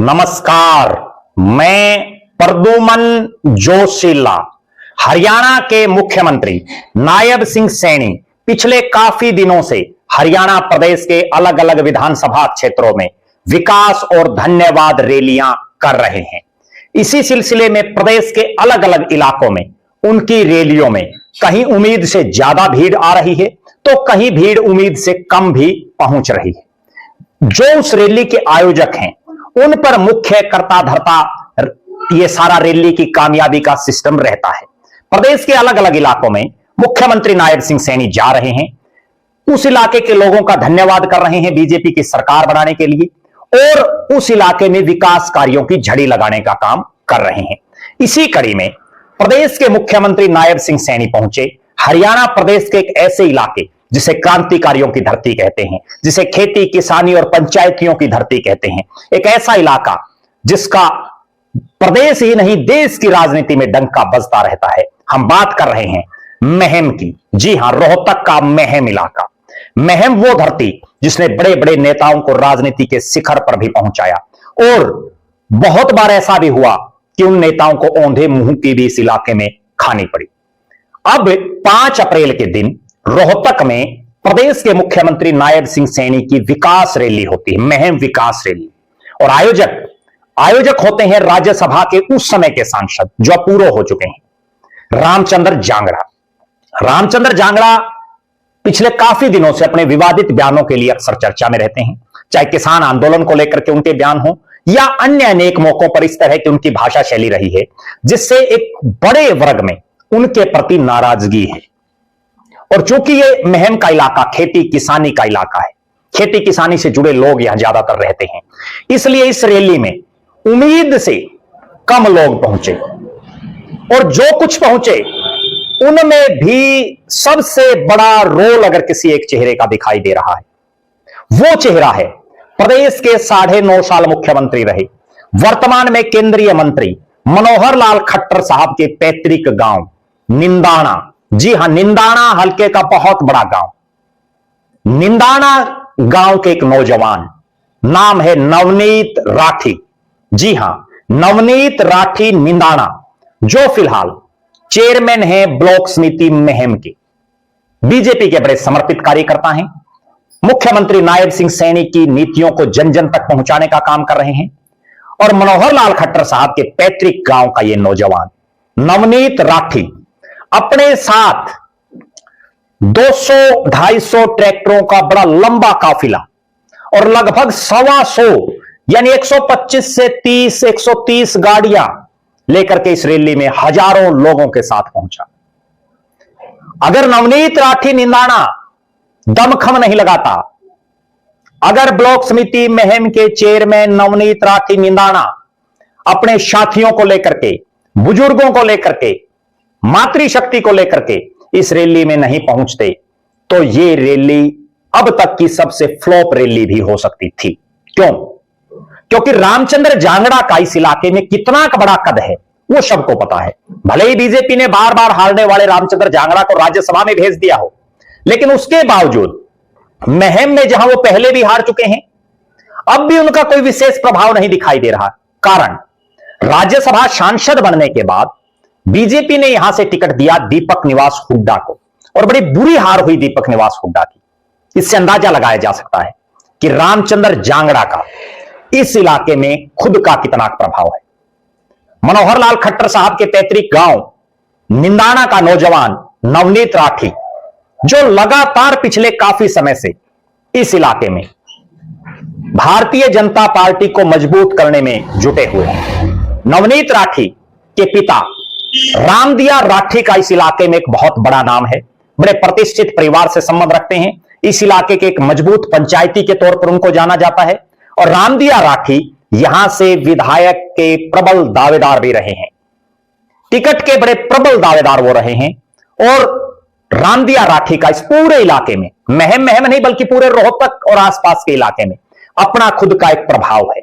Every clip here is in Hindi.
नमस्कार, मैं प्रद्युमन जोशीला। हरियाणा के मुख्यमंत्री नायब सिंह सैनी पिछले काफी दिनों से हरियाणा प्रदेश के अलग अलग विधानसभा क्षेत्रों में विकास और धन्यवाद रैलियां कर रहे हैं। इसी सिलसिले में प्रदेश के अलग अलग इलाकों में उनकी रैलियों में कहीं उम्मीद से ज्यादा भीड़ आ रही है तो कहीं भीड़ उम्मीद से कम भी पहुंच रही है। जो उस रैली के आयोजक हैं उन पर मुख्य कर्ता धर्ता ये सारा रैली की कामयाबी का सिस्टम रहता है। प्रदेश के अलग अलग इलाकों में मुख्यमंत्री नायब सिंह सैनी जा रहे हैं, उस इलाके के लोगों का धन्यवाद कर रहे हैं बीजेपी की सरकार बनाने के लिए और उस इलाके में विकास कार्यों की झड़ी लगाने का काम कर रहे हैं। इसी कड़ी में प्रदेश के मुख्यमंत्री नायब सिंह सैनी पहुंचे हरियाणा प्रदेश के एक ऐसे इलाके जिसे क्रांतिकारियों की धरती कहते हैं, जिसे खेती किसानी और पंचायतियों की धरती कहते हैं। एक ऐसा इलाका जिसका प्रदेश ही नहीं देश की राजनीति में डंका बजता रहता है। हम बात कर रहे हैं महम की। जी हां, रोहतक का महम इलाका। महम वो धरती जिसने बड़े बड़े नेताओं को राजनीति के शिखर पर भी पहुंचाया और बहुत बार ऐसा भी हुआ कि उन नेताओं को औंधे मुंह की भी इस इलाके में खानी पड़ी। अब 5 अप्रैल के दिन रोहतक में प्रदेश के मुख्यमंत्री नायब सिंह सैनी की विकास रैली होती है, महम विकास रैली। और आयोजक होते हैं राज्यसभा के उस समय के सांसद जो पूरे हो चुके हैं, रामचंद्र जांगड़ा। रामचंद्र जांगड़ा पिछले काफी दिनों से अपने विवादित बयानों के लिए अक्सर चर्चा में रहते हैं, चाहे किसान आंदोलन को लेकर के उनके बयान हो या अन्य अनेक मौकों पर इस तरह की उनकी भाषा शैली रही है जिससे एक बड़े वर्ग में उनके प्रति नाराजगी है। और चूंकि ये महम का इलाका खेती किसानी का इलाका है, खेती किसानी से जुड़े लोग यहां ज्यादातर रहते हैं, इसलिए इस रैली में उम्मीद से कम लोग पहुंचे और जो कुछ पहुंचे उनमें भी सबसे बड़ा रोल अगर किसी एक चेहरे का दिखाई दे रहा है, वो चेहरा है प्रदेश के 9.5 साल मुख्यमंत्री रहे, वर्तमान में केंद्रीय मंत्री मनोहर लाल खट्टर साहब के पैतृक गांव निंदाना। जी हां, निंदाना हल्के का बहुत बड़ा गांव। निंदाना गांव के एक नौजवान, नाम है नवनीत राठी। जी हां, नवनीत राठी निंदाना, जो फिलहाल चेयरमैन है ब्लॉक समिति महम के, बीजेपी के बड़े समर्पित कार्यकर्ता हैं, मुख्यमंत्री नायब सिंह सैनी की नीतियों को जन जन तक पहुंचाने का काम कर रहे हैं। और मनोहर लाल खट्टर साहब के पैतृक गांव का यह नौजवान नवनीत राठी अपने साथ 200-250 ट्रैक्टरों का बड़ा लंबा काफिला और लगभग 125 यानी 125 से 130 गाड़ियां लेकर के इस रैली में हजारों लोगों के साथ पहुंचा। अगर नवनीत राठी निंदाना दमखम नहीं लगाता, अगर ब्लॉक समिति महम के चेयरमैन नवनीत राठी निंदाना अपने साथियों को लेकर के, बुजुर्गों को लेकर के, मातृशक्ति को लेकर के इस रैली में नहीं पहुंचते तो यह रैली अब तक की सबसे फ्लॉप रैली भी हो सकती थी। क्यों? क्योंकि रामचंद्र जांगड़ा का इस इलाके में कितना बड़ा कद है वो सबको पता है। भले ही बीजेपी ने बार बार हारने वाले रामचंद्र जांगड़ा को राज्यसभा में भेज दिया हो, लेकिन उसके बावजूद महम में जहां वो पहले भी हार चुके हैं, अब भी उनका कोई विशेष प्रभाव नहीं दिखाई दे रहा। कारण, राज्यसभा सांसद बनने के बाद बीजेपी ने यहां से टिकट दिया दीपक निवास हुड्डा को और बड़ी बुरी हार हुई दीपक निवास हुड्डा की। इससे अंदाजा लगाया जा सकता है कि रामचंद्र जांगड़ा का इस इलाके में खुद का कितना प्रभाव है। मनोहर लाल खट्टर साहब के पैतृक गांव निंदाना का नौजवान नवनीत राठी, जो लगातार पिछले काफी समय से इस इलाके में भारतीय जनता पार्टी को मजबूत करने में जुटे हुए हैं। नवनीत राठी के पिता रामदिया राठी का इस इलाके में एक बहुत बड़ा नाम है, बड़े प्रतिष्ठित परिवार से संबंध रखते हैं, इस इलाके के एक मजबूत पंचायती के तौर पर उनको जाना जाता है। और रामदिया राठी यहां से विधायक के प्रबल दावेदार भी रहे हैं, टिकट के बड़े प्रबल दावेदार वो रहे हैं। और रामदिया राठी का इस पूरे इलाके में, महम नहीं बल्कि पूरे रोहतक और आसपास के इलाके में अपना खुद का एक प्रभाव है।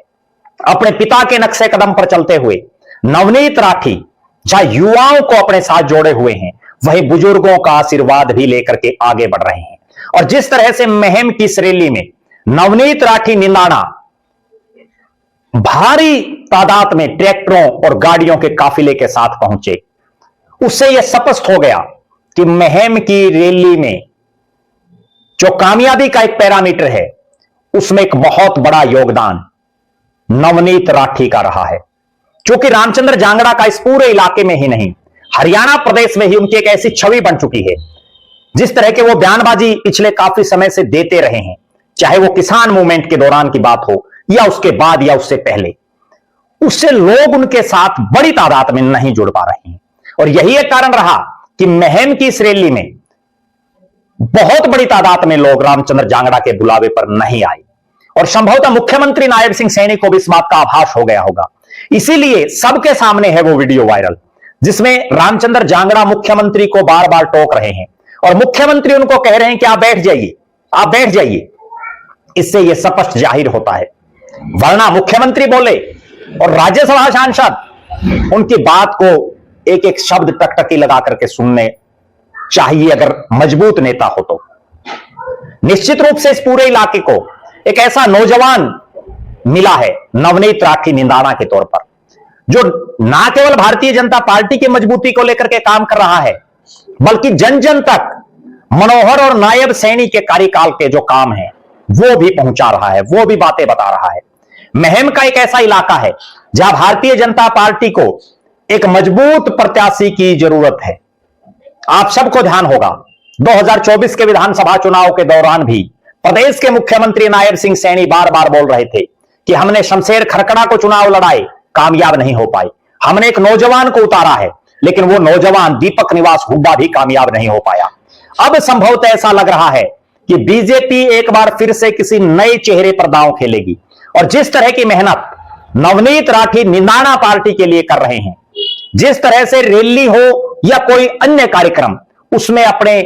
अपने पिता के नक्शे कदम पर चलते हुए नवनीत राठी जहां युवाओं को अपने साथ जोड़े हुए हैं, वहीं बुजुर्गों का आशीर्वाद भी लेकर के आगे बढ़ रहे हैं। और जिस तरह से महम की इस रैली में नवनीत राठी निंदाना भारी तादाद में ट्रैक्टरों और गाड़ियों के काफिले के साथ पहुंचे। उससे यह स्पष्ट हो गया कि मुहिम की रैली में जो कामयाबी का एक पैरामीटर है, उसमें एक बहुत बड़ा योगदान नवनीत राठी का रहा है। क्योंकि रामचंद्र जांगड़ा का इस पूरे इलाके में ही नहीं, हरियाणा प्रदेश में ही उनकी एक ऐसी छवि बन चुकी है। जिस तरह के वो बयानबाजी पिछले काफी समय से देते रहे हैं, चाहे वो किसान मूवमेंट के दौरान की बात हो या उसके बाद या उससे पहले, उससे लोग उनके साथ बड़ी तादाद में नहीं जुड़ पा रहे हैं। और यही एक कारण रहा कि मुहिम की इस रैली में बहुत बड़ी तादाद में लोग रामचंद्र जांगड़ा के बुलावे पर नहीं आए। और संभवतः मुख्यमंत्री नायब सिंह सैनी को भी इस बात का आभास हो गया होगा। इसीलिए सबके सामने है वो वीडियो वायरल, जिसमें रामचंद्र जांगड़ा मुख्यमंत्री को बार बार टोक रहे हैं और मुख्यमंत्री उनको कह रहे हैं कि आप बैठ जाइए, आप बैठ जाइए। इससे यह स्पष्ट जाहिर होता है, वरना मुख्यमंत्री बोले और राज्यसभा सांसद उनकी बात को एक एक शब्द टकटकी लगा करके सुनने चाहिए, अगर मजबूत नेता हो तो। निश्चित रूप से इस पूरे इलाके को एक ऐसा नौजवान मिला है नवनीत राठी निंदाना के तौर पर, जो ना केवल भारतीय जनता पार्टी की मजबूती को लेकर के काम कर रहा है, बल्कि जन जन तक मनोहर और नायब सैनी के कार्यकाल के जो काम है वो भी पहुंचा रहा है, वो भी बातें बता रहा है। मुहिम का एक ऐसा इलाका है जहां भारतीय जनता पार्टी को एक मजबूत प्रत्याशी की जरूरत है। आप सबको ध्यान होगा, 2024 के विधानसभा चुनाव के दौरान भी प्रदेश के मुख्यमंत्री नायब सिंह सैनी बार बार बोल रहे थे कि हमने शमशेर खरकड़ा को चुनाव लड़ाए, कामयाब नहीं हो पाए। हमने एक नौजवान को उतारा है, लेकिन वो नौजवान दीपक निवास हुड्डा भी कामयाब नहीं हो पाया। अब संभवतः ऐसा लग रहा है कि बीजेपी एक बार फिर से किसी नए चेहरे पर दांव खेलेगी। और जिस तरह की मेहनत नवनीत राठी निंदाना पार्टी के लिए कर रहे हैं, जिस तरह से रैली हो या कोई अन्य कार्यक्रम, उसमें अपने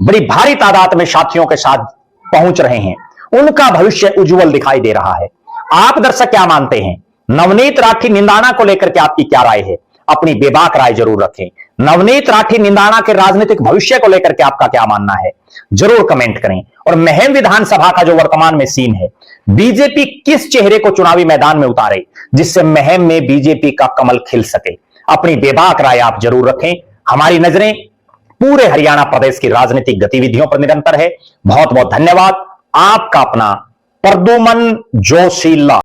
बड़ी भारी तादाद में साथियों के साथ पहुंच रहे हैं, उनका भविष्य उज्जवल दिखाई दे रहा है। आप दर्शक क्या मानते हैं? नवनीत राठी निंदाना को लेकर के आपकी क्या राय है? अपनी बेबाक राय जरूर रखें। नवनीत राठी निंदाना के राजनीतिक भविष्य को लेकर के आपका क्या मानना है, जरूर कमेंट करें। और मुहिम विधानसभा का जो वर्तमान में सीन है, बीजेपी किस चेहरे को चुनावी मैदान में उतारे जिससे मुहिम में बीजेपी का कमल खिल सके, अपनी बेबाक राय आप जरूर रखें। हमारी नजरें पूरे हरियाणा प्रदेश की राजनीतिक गतिविधियों पर निरंतर है। बहुत बहुत धन्यवाद। आपका अपना प्रद्युमन जोशीला।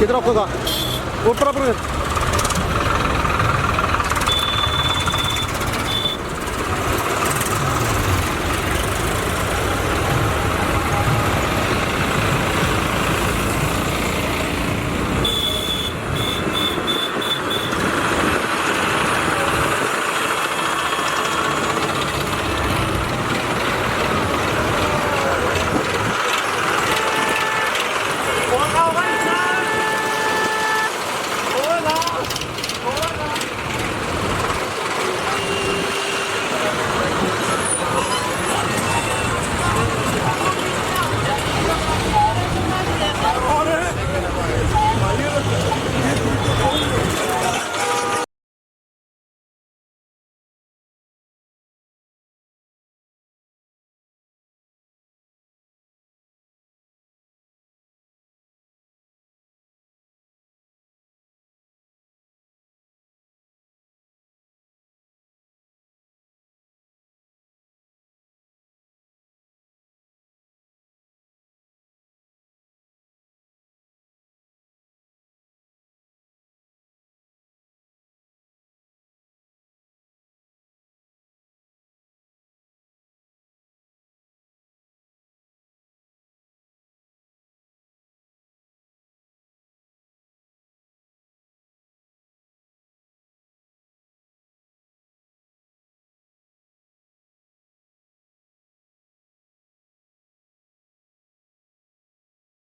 किधर आपका ऊपर ऊपर